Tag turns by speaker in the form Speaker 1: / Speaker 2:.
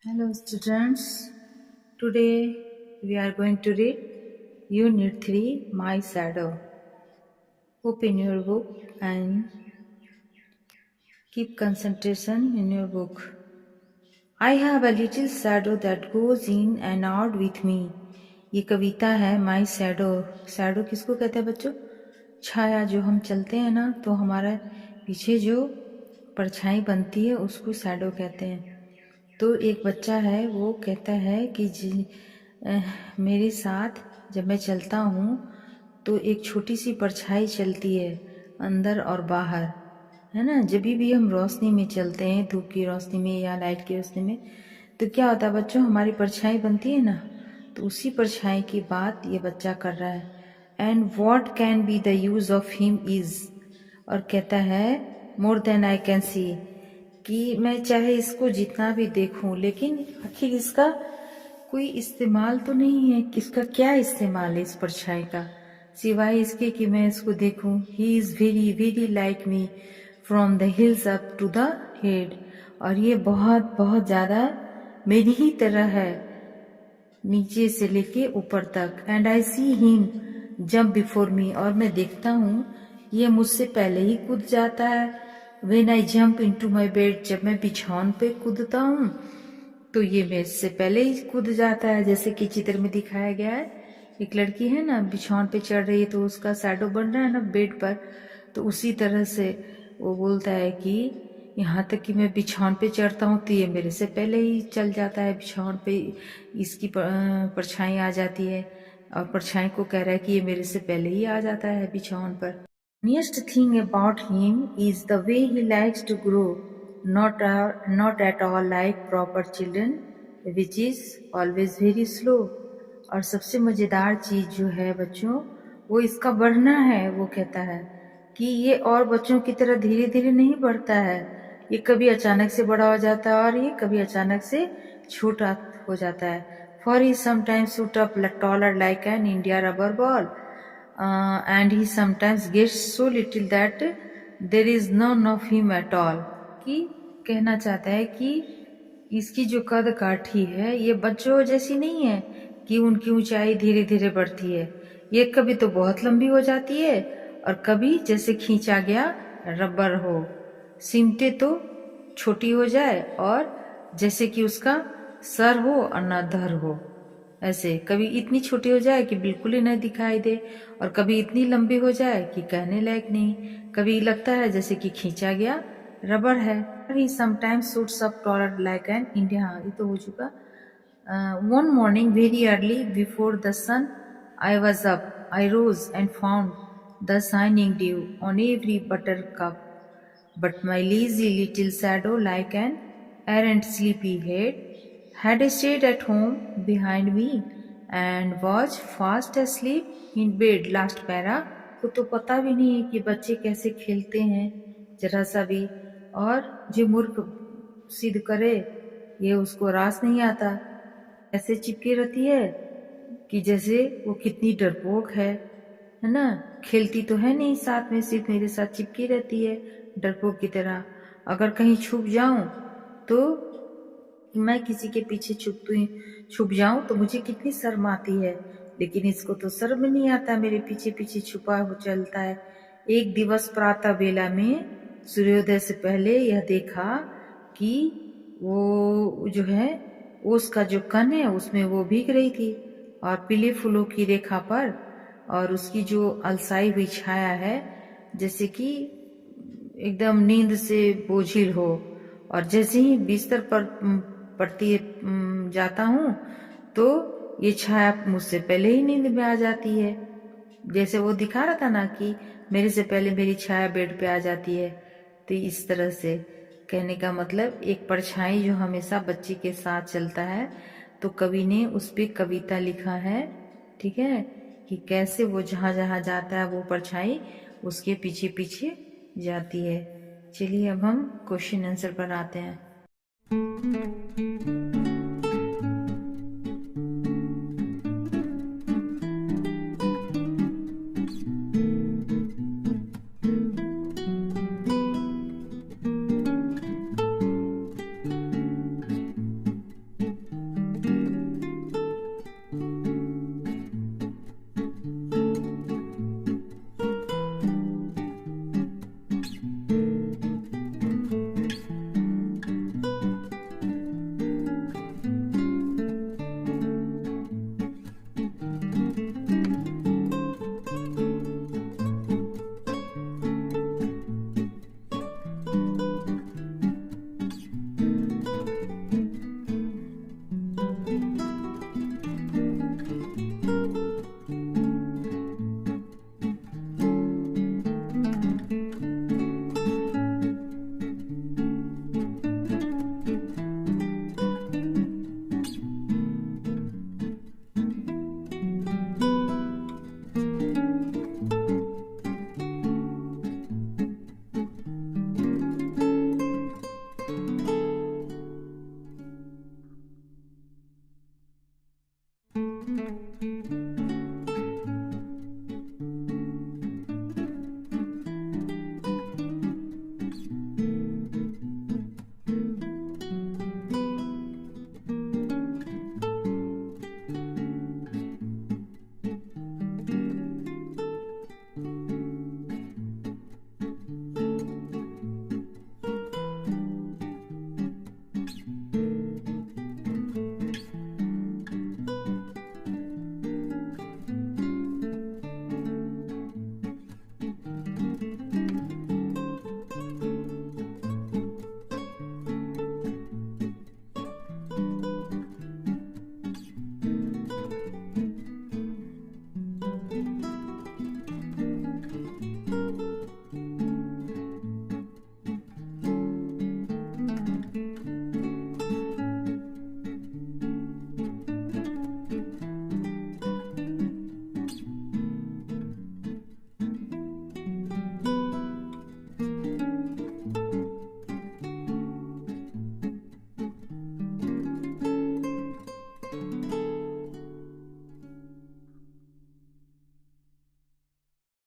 Speaker 1: Hello students, today we are going to read Unit 3 My Shadow. Open your book and keep concentration in your book. I have a little shadow that goes in and out with me. ये कविता है My Shadow. Shadow किसको कहते हैं बच्चों? छाया. जो हम चलते हैं ना तो हमारा पीछे जो परछाई बनती है उसको शैडो कहते हैं. तो एक बच्चा है वो कहता है कि मेरे साथ जब मैं चलता हूँ तो एक छोटी सी परछाई चलती है अंदर और बाहर, है ना. जब भी हम रोशनी में चलते हैं, धूप की रोशनी में या लाइट की रोशनी में, तो क्या होता है बच्चों, हमारी परछाई बनती है ना. तो उसी परछाई की बात ये बच्चा कर रहा है. And what can be the use of him is, और कहता है more then I can see, कि मैं चाहे इसको जितना भी देखूं लेकिन आखिर इसका कोई इस्तेमाल तो नहीं है. किसका क्या इस्तेमाल है इस परछाई का, सिवाय इसके कि मैं इसको देखूं. He is very very like me from the heels up to the head, और ये बहुत बहुत ज्यादा मेरी ही तरह है नीचे से लेके ऊपर तक. And I see him jump before me, और मैं देखता हूँ ये मुझसे पहले ही कूद जाता है. When I jump into my bed, जब मैं बिछौन पे कूदता हूँ तो ये मेरे से पहले ही कूद जाता है. जैसे कि चित्र में दिखाया गया है, एक लड़की है ना बिछौन पे चढ़ रही है तो उसका शैडो बन रहा है ना बेड पर, तो उसी तरह से वो बोलता है कि यहाँ तक कि मैं बिछौन पे चढ़ता हूँ तो ये मेरे से पहले ही चल जाता है बिछौन पे, इसकी परछाई आ जाती है और परछाई को कह रहा है कि ये मेरे से पहले ही आ जाता है बिछौन पर. Funniest thing about him is the way he likes to grow, not at all like proper children, which is always very slow. और सबसे मजेदार चीज जो है बच्चों वो इसका बढ़ना है. वो कहता है कि ये और बच्चों की तरह धीरे धीरे नहीं बढ़ता है, ये कभी अचानक से बड़ा हो जाता है और ये कभी अचानक से छोटा हो जाता है. For he sometimes shoot up taller like an India rubber ball. And he sometimes gets so little that there is none of him at all. कि कहना चाहता है कि इसकी जो कद काठी है ये बच्चों जैसी नहीं है कि उनकी ऊंचाई धीरे धीरे बढ़ती है. ये कभी तो बहुत लंबी हो जाती है और कभी जैसे खींचा गया रबर हो, सिमटे तो छोटी हो जाए और जैसे कि उसका सर हो और ना धर हो. ऐसे कभी इतनी छोटी हो जाए कि बिल्कुल ही नहीं दिखाई दे और कभी इतनी लंबी हो जाए कि कहने लायक नहीं. कभी लगता है जैसे कि खींचा गया रबर है. He sometimes shoots up taller like an India. हाँ ये तो हो चुका. One morning very early before the sun I was up, I rose and found the shining dew on every buttercup, but my lazy little shadow like an errant sleepyhead had stayed at home behind me and was fast asleep in bed. Last para. को तो पता भी नहीं है कि बच्चे कैसे खेलते हैं जरा सा भी, और जो मूर्ख सिद्ध करे ये उसको रास नहीं आता. ऐसे चिपकी रहती है कि जैसे वो कितनी डरपोक है ना. खेलती तो है नहीं साथ में, सिर्फ मेरे साथ चिपकी रहती है डरपोक की तरह. अगर कहीं छुप जाऊं तो मैं किसी के पीछे छुप जाऊं तो मुझे कितनी शर्म आती है, लेकिन इसको तो शर्म नहीं आता, मेरे पीछे पीछे छुपा हो चलता है. एक दिवस प्रातः बेला में सूर्योदय से पहले यह देखा कि वो जो है उसका जो कण है उसमें वो भीग रही थी और पीले फूलों की रेखा पर, और उसकी जो अलसाई हुई छाया है जैसे कि एकदम नींद से बोझिल हो, और जैसे ही बिस्तर पर पड़ती जाता हूँ तो ये छाया मुझसे पहले ही नींद में आ जाती है. जैसे वो दिखा रहा था ना कि मेरे से पहले मेरी छाया बेड पे आ जाती है. तो इस तरह से कहने का मतलब एक परछाई जो हमेशा बच्चे के साथ चलता है, तो कवि ने उस पर कविता लिखा है, ठीक है, कि कैसे वो जहाँ जहाँ जाता है वो परछाई उसके पीछे पीछे जाती है. चलिए अब हम क्वेश्चन आंसर पर आते हैं.